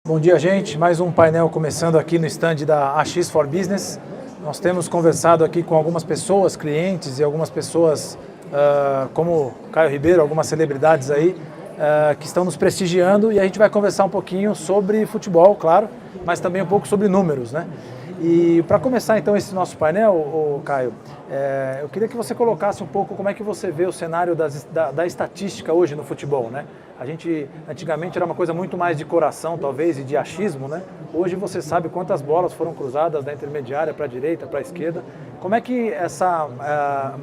Bom dia, gente. Mais um painel começando aqui no stand da AX for Business. Nós temos conversado aqui com algumas pessoas, clientes e algumas pessoas como Caio Ribeiro, algumas celebridades aí que estão nos prestigiando, e a gente vai conversar um pouquinho sobre futebol, claro, mas também um pouco sobre números, né? E para começar então esse nosso painel, Caio, eu queria que você colocasse um pouco como é que você vê o cenário da estatística hoje no futebol, né? A gente antigamente era uma coisa muito mais de coração, talvez, e de achismo, né? Hoje você sabe quantas bolas foram cruzadas da intermediária para a direita, para a esquerda. Como é que essa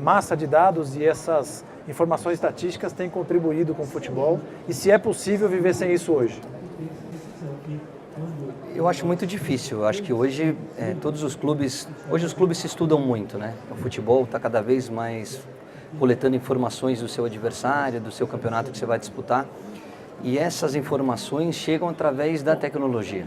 massa de dados e essas informações estatísticas têm contribuído com o futebol e se é possível viver sem isso hoje? Eu acho muito difícil. Eu acho que hoje os clubes se estudam muito, né? O futebol está cada vez mais coletando informações do seu adversário, do seu campeonato que você vai disputar. E essas informações chegam através da tecnologia.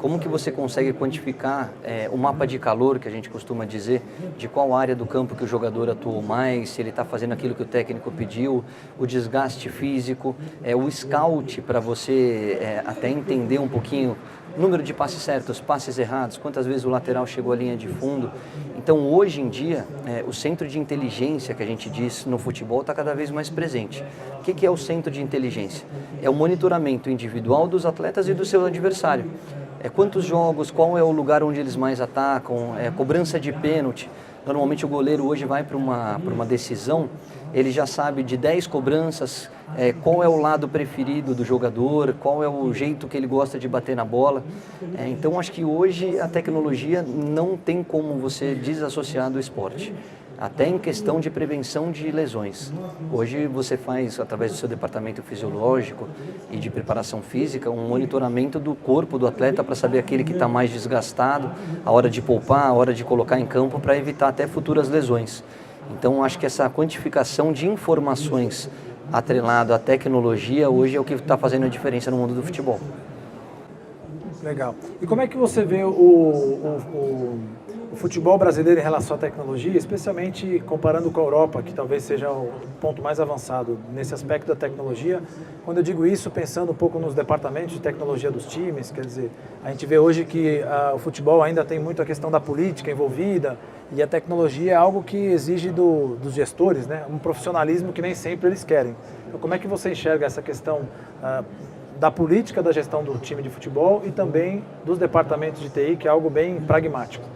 Como que você consegue quantificar o mapa de calor, que a gente costuma dizer, de qual área do campo que o jogador atuou mais, se ele está fazendo aquilo que o técnico pediu, o desgaste físico, o scout para você até entender um pouquinho número de passes certos, passes errados, quantas vezes o lateral chegou à linha de fundo. Então, hoje em dia, o centro de inteligência que a gente diz no futebol está cada vez mais presente. O que é o centro de inteligência? É o monitoramento individual dos atletas e do seu adversário. Quantos jogos, qual é o lugar onde eles mais atacam, cobrança de pênalti. Normalmente o goleiro hoje vai para uma decisão, ele já sabe de 10 cobranças, qual é o lado preferido do jogador, qual é o jeito que ele gosta de bater na bola. Então acho que hoje a tecnologia não tem como você desassociar do esporte, até em questão de prevenção de lesões. Hoje você faz, através do seu departamento fisiológico e de preparação física, um monitoramento do corpo do atleta para saber aquele que está mais desgastado, a hora de poupar, a hora de colocar em campo, para evitar até futuras lesões. Então acho que essa quantificação de informações atrelado à tecnologia hoje é o que está fazendo a diferença no mundo do futebol. Legal. E como é que você vê o futebol brasileiro em relação à tecnologia, especialmente comparando com a Europa, que talvez seja o ponto mais avançado nesse aspecto da tecnologia? Quando eu digo isso, pensando um pouco nos departamentos de tecnologia dos times, quer dizer, a gente vê hoje que o futebol ainda tem muito a questão da política envolvida, e a tecnologia é algo que exige dos gestores, né, um profissionalismo que nem sempre eles querem. Então, como é que você enxerga essa questão da política da gestão do time de futebol e também dos departamentos de TI, que é algo bem pragmático?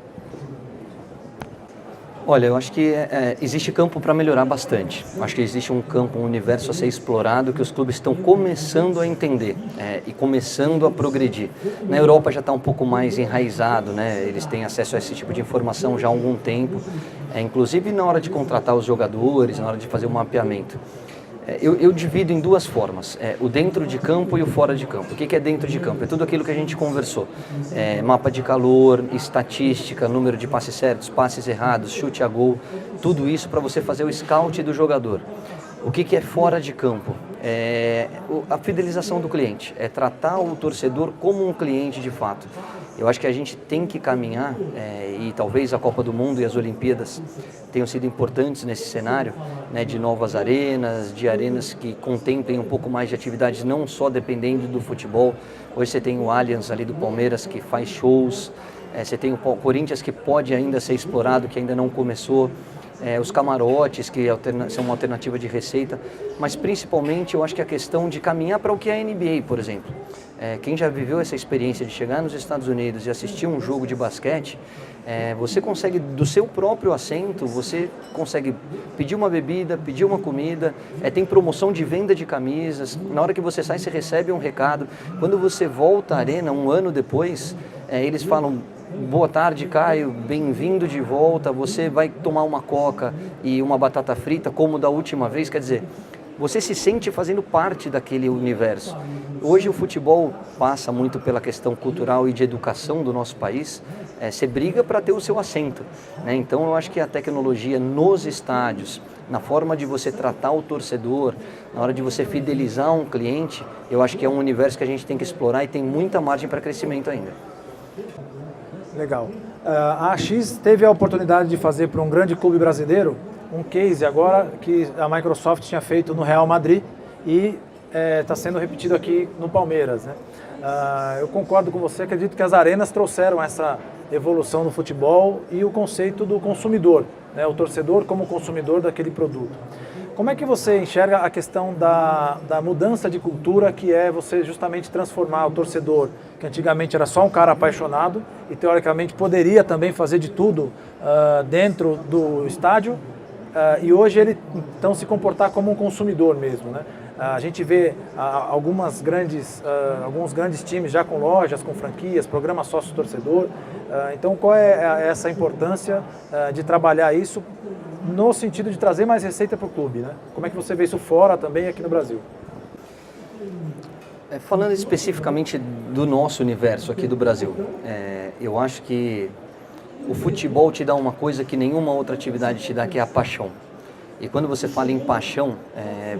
Olha, eu acho que existe campo para melhorar bastante. Acho que existe um campo, um universo a ser explorado que os clubes estão começando a entender e começando a progredir. Na Europa já está um pouco mais enraizado, né? Eles têm acesso a esse tipo de informação já há algum tempo, inclusive na hora de contratar os jogadores, na hora de fazer o mapeamento. Eu divido em duas formas, o dentro de campo e o fora de campo. O que é dentro de campo? É tudo aquilo que a gente conversou. Mapa de calor, estatística, número de passes certos, passes errados, chute a gol, tudo isso para você fazer o scout do jogador. O que é fora de campo? A fidelização do cliente, tratar o torcedor como um cliente de fato. Eu acho que a gente tem que caminhar, e talvez a Copa do Mundo e as Olimpíadas tenham sido importantes nesse cenário, né, de novas arenas, de arenas que contemplem um pouco mais de atividades, não só dependendo do futebol. Hoje você tem o Allianz ali do Palmeiras que faz shows, você tem o Corinthians que pode ainda ser explorado, que ainda não começou. Os camarotes, que são uma alternativa de receita, mas principalmente eu acho que a questão de caminhar para o que é a NBA, por exemplo. Quem já viveu essa experiência de chegar nos Estados Unidos e assistir um jogo de basquete, você consegue, do seu próprio assento, você consegue pedir uma bebida, pedir uma comida, tem promoção de venda de camisas, na hora que você sai você recebe um recado, quando você volta à arena um ano depois, eles falam: boa tarde, Caio, bem-vindo de volta, você vai tomar uma coca e uma batata frita como da última vez, quer dizer, você se sente fazendo parte daquele universo. Hoje o futebol passa muito pela questão cultural e de educação do nosso país, você briga para ter o seu assento, né? Então eu acho que a tecnologia nos estádios, na forma de você tratar o torcedor, na hora de você fidelizar um cliente, eu acho que é um universo que a gente tem que explorar e tem muita margem para crescimento ainda. Legal. A AX teve a oportunidade de fazer para um grande clube brasileiro um case agora que a Microsoft tinha feito no Real Madrid e está sendo repetido aqui no Palmeiras, né? Eu concordo com você, acredito que as arenas trouxeram essa evolução no futebol e o conceito do consumidor, né? O torcedor como consumidor daquele produto. Como é que você enxerga a questão da mudança de cultura, que é você justamente transformar o torcedor, que antigamente era só um cara apaixonado e teoricamente poderia também fazer de tudo dentro do estádio, e hoje ele então se comportar como um consumidor mesmo, né? A gente vê alguns grandes times já com lojas, com franquias, programa sócio-torcedor. Então, qual é essa importância de trabalhar isso no sentido de trazer mais receita para o clube, né? Como é que você vê isso fora também aqui no Brasil? Falando especificamente do nosso universo aqui do Brasil, eu acho que o futebol te dá uma coisa que nenhuma outra atividade te dá, que é a paixão. E quando você fala em paixão,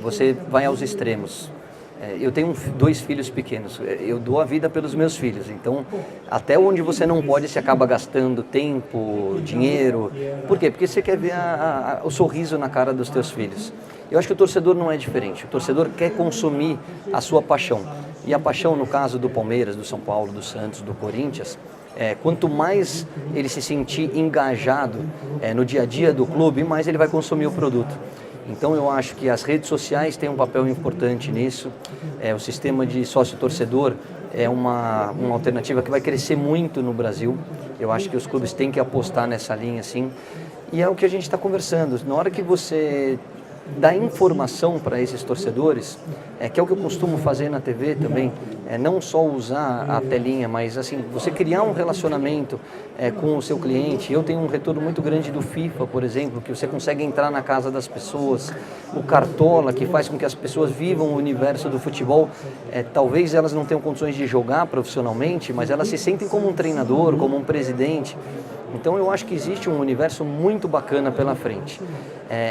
você vai aos extremos. Eu tenho 2 filhos pequenos, eu dou a vida pelos meus filhos, então até onde você não pode, você acaba gastando tempo, dinheiro. Por quê? Porque você quer ver o sorriso na cara dos teus filhos. Eu acho que o torcedor não é diferente, o torcedor quer consumir a sua paixão. E a paixão, no caso do Palmeiras, do São Paulo, do Santos, do Corinthians, quanto mais ele se sentir engajado no dia a dia do clube, mais ele vai consumir o produto. Então eu acho que as redes sociais têm um papel importante nisso. O sistema de sócio-torcedor é uma alternativa que vai crescer muito no Brasil. Eu acho que os clubes têm que apostar nessa linha, sim. E é o que a gente está conversando. Na hora que você dá informação para esses torcedores, que é o que eu costumo fazer na TV também, não só usar a telinha, mas assim, você criar um relacionamento com o seu cliente. Eu tenho um retorno muito grande do FIFA, por exemplo, que você consegue entrar na casa das pessoas, o Cartola, que faz com que as pessoas vivam o universo do futebol. Talvez elas não tenham condições de jogar profissionalmente, mas elas se sentem como um treinador, como um presidente. Então eu acho que existe um universo muito bacana pela frente.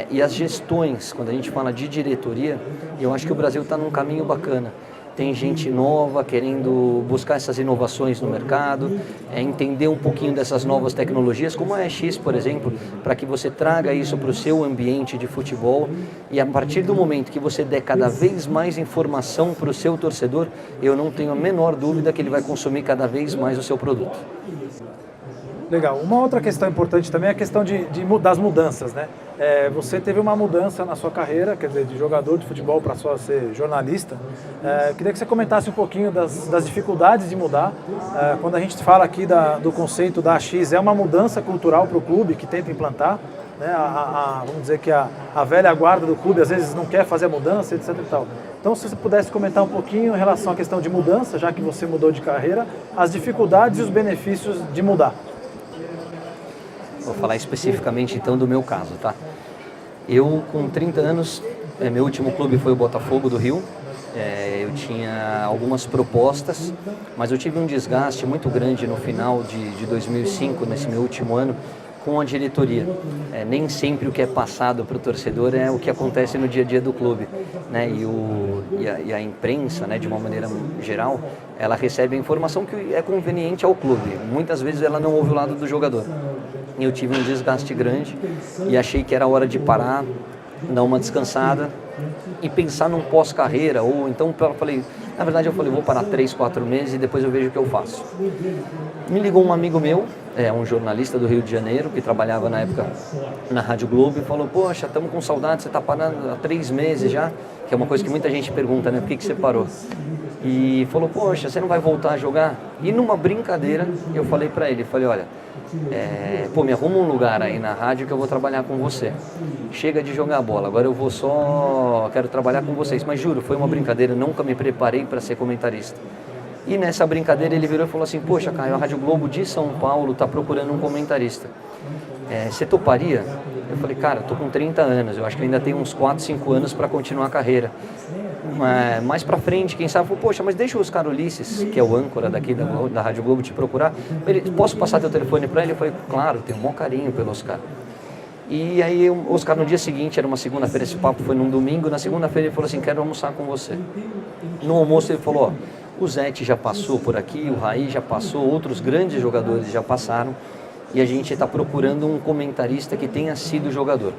E as gestões, quando a gente fala de diretoria, eu acho que o Brasil está num caminho bacana. Tem gente nova querendo buscar essas inovações no mercado, entender um pouquinho dessas novas tecnologias, como a EX, por exemplo, para que você traga isso para o seu ambiente de futebol. E a partir do momento que você der cada vez mais informação para o seu torcedor, eu não tenho a menor dúvida que ele vai consumir cada vez mais o seu produto. Legal. Uma outra questão importante também é a questão das mudanças, né? Você teve uma mudança na sua carreira, quer dizer, de jogador de futebol para só ser jornalista. Queria que você comentasse um pouquinho das dificuldades de mudar. Quando a gente fala aqui do conceito da AX, é uma mudança cultural para o clube que tenta implantar, né? Vamos dizer que a velha guarda do clube às vezes não quer fazer a mudança, etc. e tal. Então, se você pudesse comentar um pouquinho em relação à questão de mudança, já que você mudou de carreira, as dificuldades e os benefícios de mudar. Vou falar especificamente então do meu caso, tá? Eu com 30 anos, meu último clube foi o Botafogo do Rio. Eu tinha algumas propostas, mas eu tive um desgaste muito grande no final de 2005, nesse meu último ano, com a diretoria. Nem sempre o que é passado para o torcedor é o que acontece no dia a dia do clube, né? E a imprensa, né, de uma maneira geral, ela recebe a informação que é conveniente ao clube. Muitas vezes ela não ouve o lado do jogador. Eu tive um desgaste grande e achei que era hora de parar, dar uma descansada e pensar num pós-carreira. Ou então eu falei, vou parar 3, 4 meses e depois eu vejo o que eu faço. Me ligou um amigo meu, um jornalista do Rio de Janeiro, que trabalhava na época na Rádio Globo, e falou: poxa, estamos com saudade, você está parando há 3 meses já, que é uma coisa que muita gente pergunta, né, por que você parou? E falou: poxa, você não vai voltar a jogar? E numa brincadeira, eu falei para ele, olha, me arruma um lugar aí na rádio que eu vou trabalhar com você. Chega de jogar bola, agora quero trabalhar com vocês. Mas juro, foi uma brincadeira, nunca me preparei para ser comentarista. E nessa brincadeira ele virou e falou assim: poxa, Caio, a Rádio Globo de São Paulo está procurando um comentarista. Você toparia? Eu falei: cara, estou com 30 anos, eu acho que ainda tenho uns 4, 5 anos para continuar a carreira. Mais pra frente, quem sabe, poxa, mas deixa o Oscar Ulisses, que é o âncora daqui da Rádio Globo, te procurar. Posso passar teu telefone para ele? Eu falei: claro, tenho um bom carinho pelo Oscar. E aí o Oscar, no dia seguinte, era uma segunda-feira, esse papo foi num domingo, na segunda-feira ele falou assim: quero almoçar com você. No almoço ele falou: o Zete já passou por aqui, o Raí já passou, outros grandes jogadores já passaram, e a gente está procurando um comentarista que tenha sido jogador.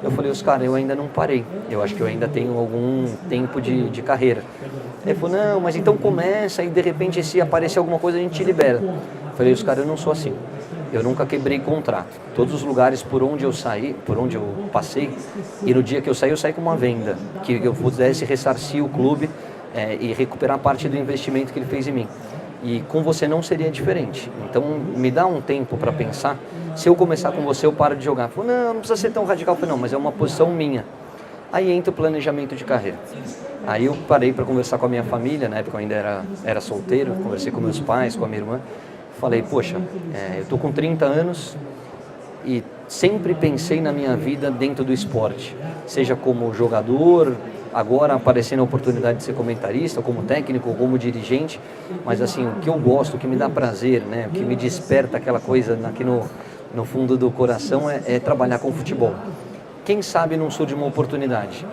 Eu falei, Oscar, eu ainda não parei, eu acho que eu ainda tenho algum tempo de carreira. Ele falou, não, mas então começa e de repente se aparecer alguma coisa a gente te libera. Eu falei, Oscar, eu não sou assim, eu nunca quebrei contrato. Todos os lugares por onde eu saí, por onde eu passei, e no dia que eu saí com uma venda, que eu pudesse ressarcir o clube e recuperar parte do investimento que ele fez em mim. E com você não seria diferente. Então me dá um tempo para pensar. Se eu começar com você, eu paro de jogar. Falei, não precisa ser tão radical. Falei, não, mas é uma posição minha. Aí entra o planejamento de carreira. Aí eu parei para conversar com a minha família, na época eu ainda era solteiro, conversei com meus pais, com a minha irmã. Falei, poxa, eu estou com 30 anos e sempre pensei na minha vida dentro do esporte. Seja como jogador, agora aparecendo a oportunidade de ser comentarista, como técnico, como dirigente, mas assim, o que eu gosto, o que me dá prazer, né, o que me desperta aquela coisa aqui no fundo do coração é trabalhar com futebol. Quem sabe não surge uma oportunidade.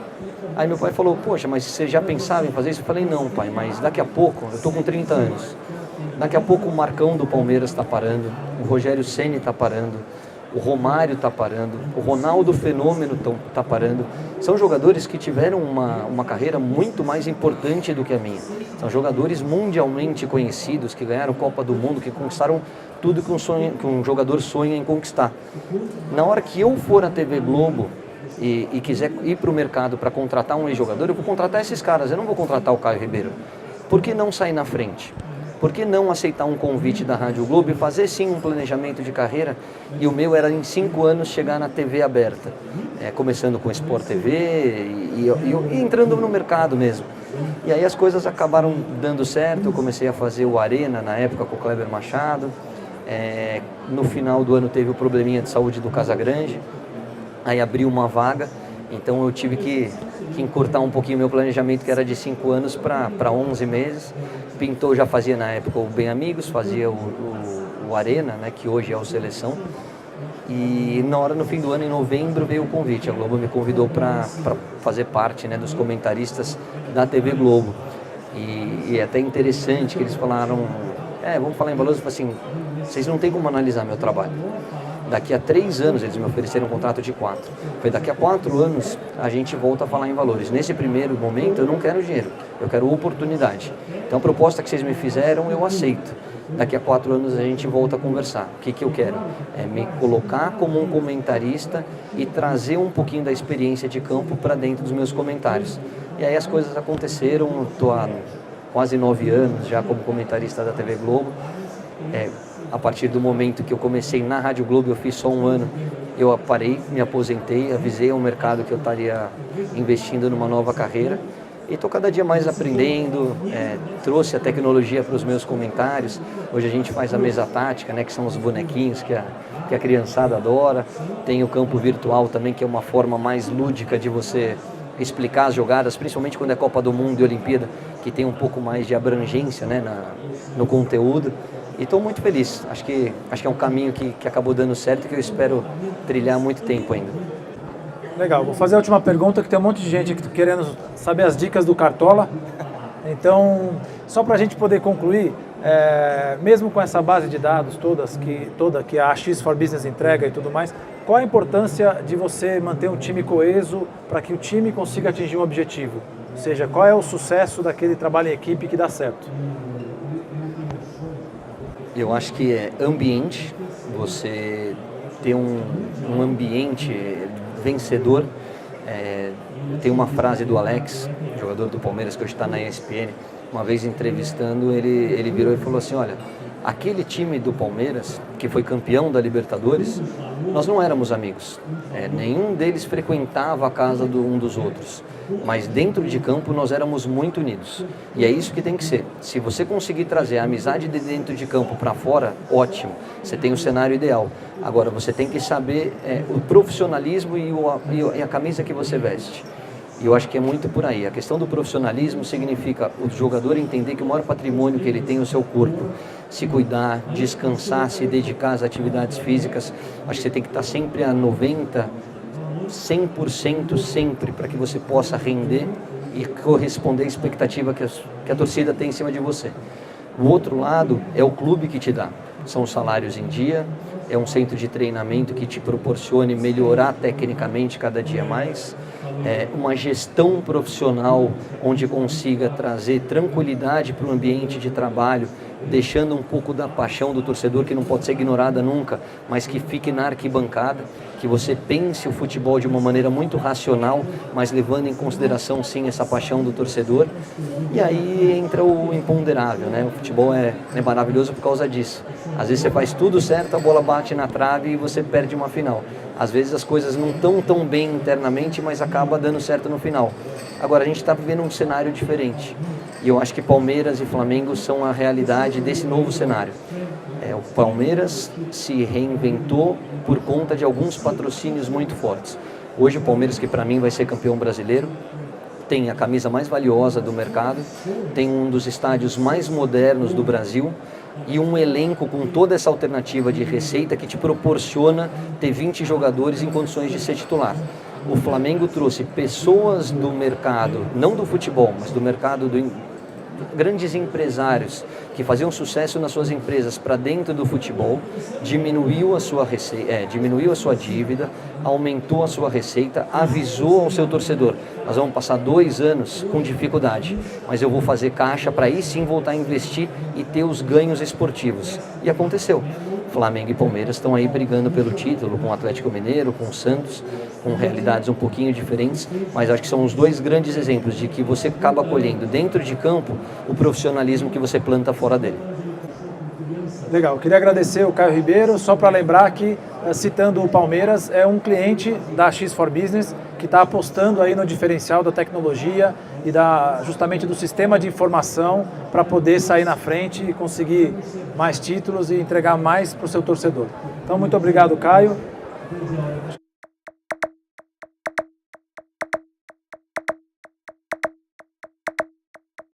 Aí meu pai falou, poxa, mas você já pensava em fazer isso? Eu falei, não pai, mas daqui a pouco, eu estou com 30 anos, daqui a pouco o Marcão do Palmeiras está parando, o Rogério Ceni está parando, o Romário está parando, o Ronaldo Fenômeno está parando. São jogadores que tiveram uma carreira muito mais importante do que a minha. São jogadores mundialmente conhecidos, que ganharam Copa do Mundo, que conquistaram tudo que um jogador sonha em conquistar. Na hora que eu for à TV Globo e quiser ir para o mercado para contratar um ex-jogador, eu vou contratar esses caras, eu não vou contratar o Caio Ribeiro. Por que não sair na frente? Por que não aceitar um convite da Rádio Globo e fazer sim um planejamento de carreira? E o meu era em 5 anos chegar na TV aberta, começando com Sport TV e entrando no mercado mesmo. E aí as coisas acabaram dando certo, eu comecei a fazer o Arena na época com o Kleber Machado. No final do ano teve o probleminha de saúde do Casagrande, aí abriu uma vaga, então eu tive que encurtar um pouquinho meu planejamento, que era de 5 anos para 11 meses. Pintou, já fazia na época o Bem Amigos, fazia o Arena, né, que hoje é o Seleção. E no fim do ano, em novembro, veio o convite. A Globo me convidou para fazer parte, né, dos comentaristas da TV Globo. E é até interessante que eles falaram, vamos falar em valores, assim, vocês não têm como analisar meu trabalho. Daqui a 3 anos, eles me ofereceram um contrato de 4. Foi daqui a 4 anos a gente volta a falar em valores. Nesse primeiro momento eu não quero dinheiro, eu quero oportunidade. Então a proposta que vocês me fizeram eu aceito. Daqui a 4 anos a gente volta a conversar. O que eu quero? É me colocar como um comentarista e trazer um pouquinho da experiência de campo para dentro dos meus comentários. E aí as coisas aconteceram, estou há quase 9 anos já como comentarista da TV Globo. A partir do momento que eu comecei na Rádio Globo, eu fiz só 1 ano, eu parei, me aposentei, avisei ao mercado que eu estaria investindo numa nova carreira e estou cada dia mais aprendendo, trouxe a tecnologia para os meus comentários. Hoje a gente faz a mesa tática, né, que são os bonequinhos que a criançada adora. Tem o campo virtual também, que é uma forma mais lúdica de você explicar as jogadas, principalmente quando é Copa do Mundo e Olimpíada, que tem um pouco mais de abrangência, né, no conteúdo. E estou muito feliz, acho que é um caminho que acabou dando certo e que eu espero trilhar há muito tempo ainda. Legal, vou fazer a última pergunta, que tem um monte de gente aqui querendo saber as dicas do Cartola. Então, só para a gente poder concluir, mesmo com essa base de dados toda que a X4Business entrega e tudo mais, qual a importância de você manter um time coeso para que o time consiga atingir um objetivo? Ou seja, qual é o sucesso daquele trabalho em equipe que dá certo? Eu acho que é ambiente, você ter um ambiente vencedor. Tem uma frase do Alex, jogador do Palmeiras, que hoje está na ESPN, uma vez entrevistando, ele virou e falou assim, olha, aquele time do Palmeiras, que foi campeão da Libertadores, nós não éramos amigos, nenhum deles frequentava a casa um dos outros, mas dentro de campo nós éramos muito unidos, e é isso que tem que ser. Se você conseguir trazer a amizade de dentro de campo para fora, ótimo, você tem o cenário ideal. Agora você tem que saber o profissionalismo e a camisa que você veste. E eu acho que é muito por aí. A questão do profissionalismo significa o jogador entender que o maior patrimônio que ele tem é o seu corpo. Se cuidar, descansar, se dedicar às atividades físicas. Acho que você tem que estar sempre a 90%, 100% sempre, para que você possa render e corresponder à expectativa que a torcida tem em cima de você. O outro lado é o clube que te dá. São os salários em dia, é um centro de treinamento que te proporcione melhorar tecnicamente cada dia mais, uma gestão profissional onde consiga trazer tranquilidade para o ambiente de trabalho, deixando um pouco da paixão do torcedor, que não pode ser ignorada nunca, mas que fique na arquibancada, que você pense o futebol de uma maneira muito racional, mas levando em consideração sim essa paixão do torcedor. E aí entra o imponderável, né? O futebol é maravilhoso por causa disso. Às vezes você faz tudo certo, a bola bate na trave e você perde uma final. Às vezes as coisas não estão tão bem internamente, mas acaba dando certo no final. Agora a gente está vivendo um cenário diferente. E eu acho que Palmeiras e Flamengo são a realidade desse novo cenário. O Palmeiras se reinventou por conta de alguns patrocínios muito fortes. Hoje o Palmeiras, que para mim vai ser campeão brasileiro, tem a camisa mais valiosa do mercado, tem um dos estádios mais modernos do Brasil e um elenco com toda essa alternativa de receita que te proporciona ter 20 jogadores em condições de ser titular. O Flamengo trouxe pessoas do mercado, não do futebol, mas do mercado grandes empresários que faziam sucesso nas suas empresas para dentro do futebol, diminuiu a sua dívida, aumentou a sua receita, avisou ao seu torcedor: nós vamos passar 2 anos com dificuldade, mas eu vou fazer caixa para aí sim voltar a investir e ter os ganhos esportivos. E aconteceu. Flamengo e Palmeiras estão aí brigando pelo título, com o Atlético Mineiro, com o Santos, com realidades um pouquinho diferentes, mas acho que são os 2 grandes exemplos de que você acaba colhendo dentro de campo o profissionalismo que você planta fora dele. Legal, queria agradecer o Caio Ribeiro, só para lembrar que, citando o Palmeiras, é um cliente da X4Business que está apostando aí no diferencial da tecnologia e justamente do sistema de informação para poder sair na frente e conseguir mais títulos e entregar mais para o seu torcedor. Então, muito obrigado, Caio.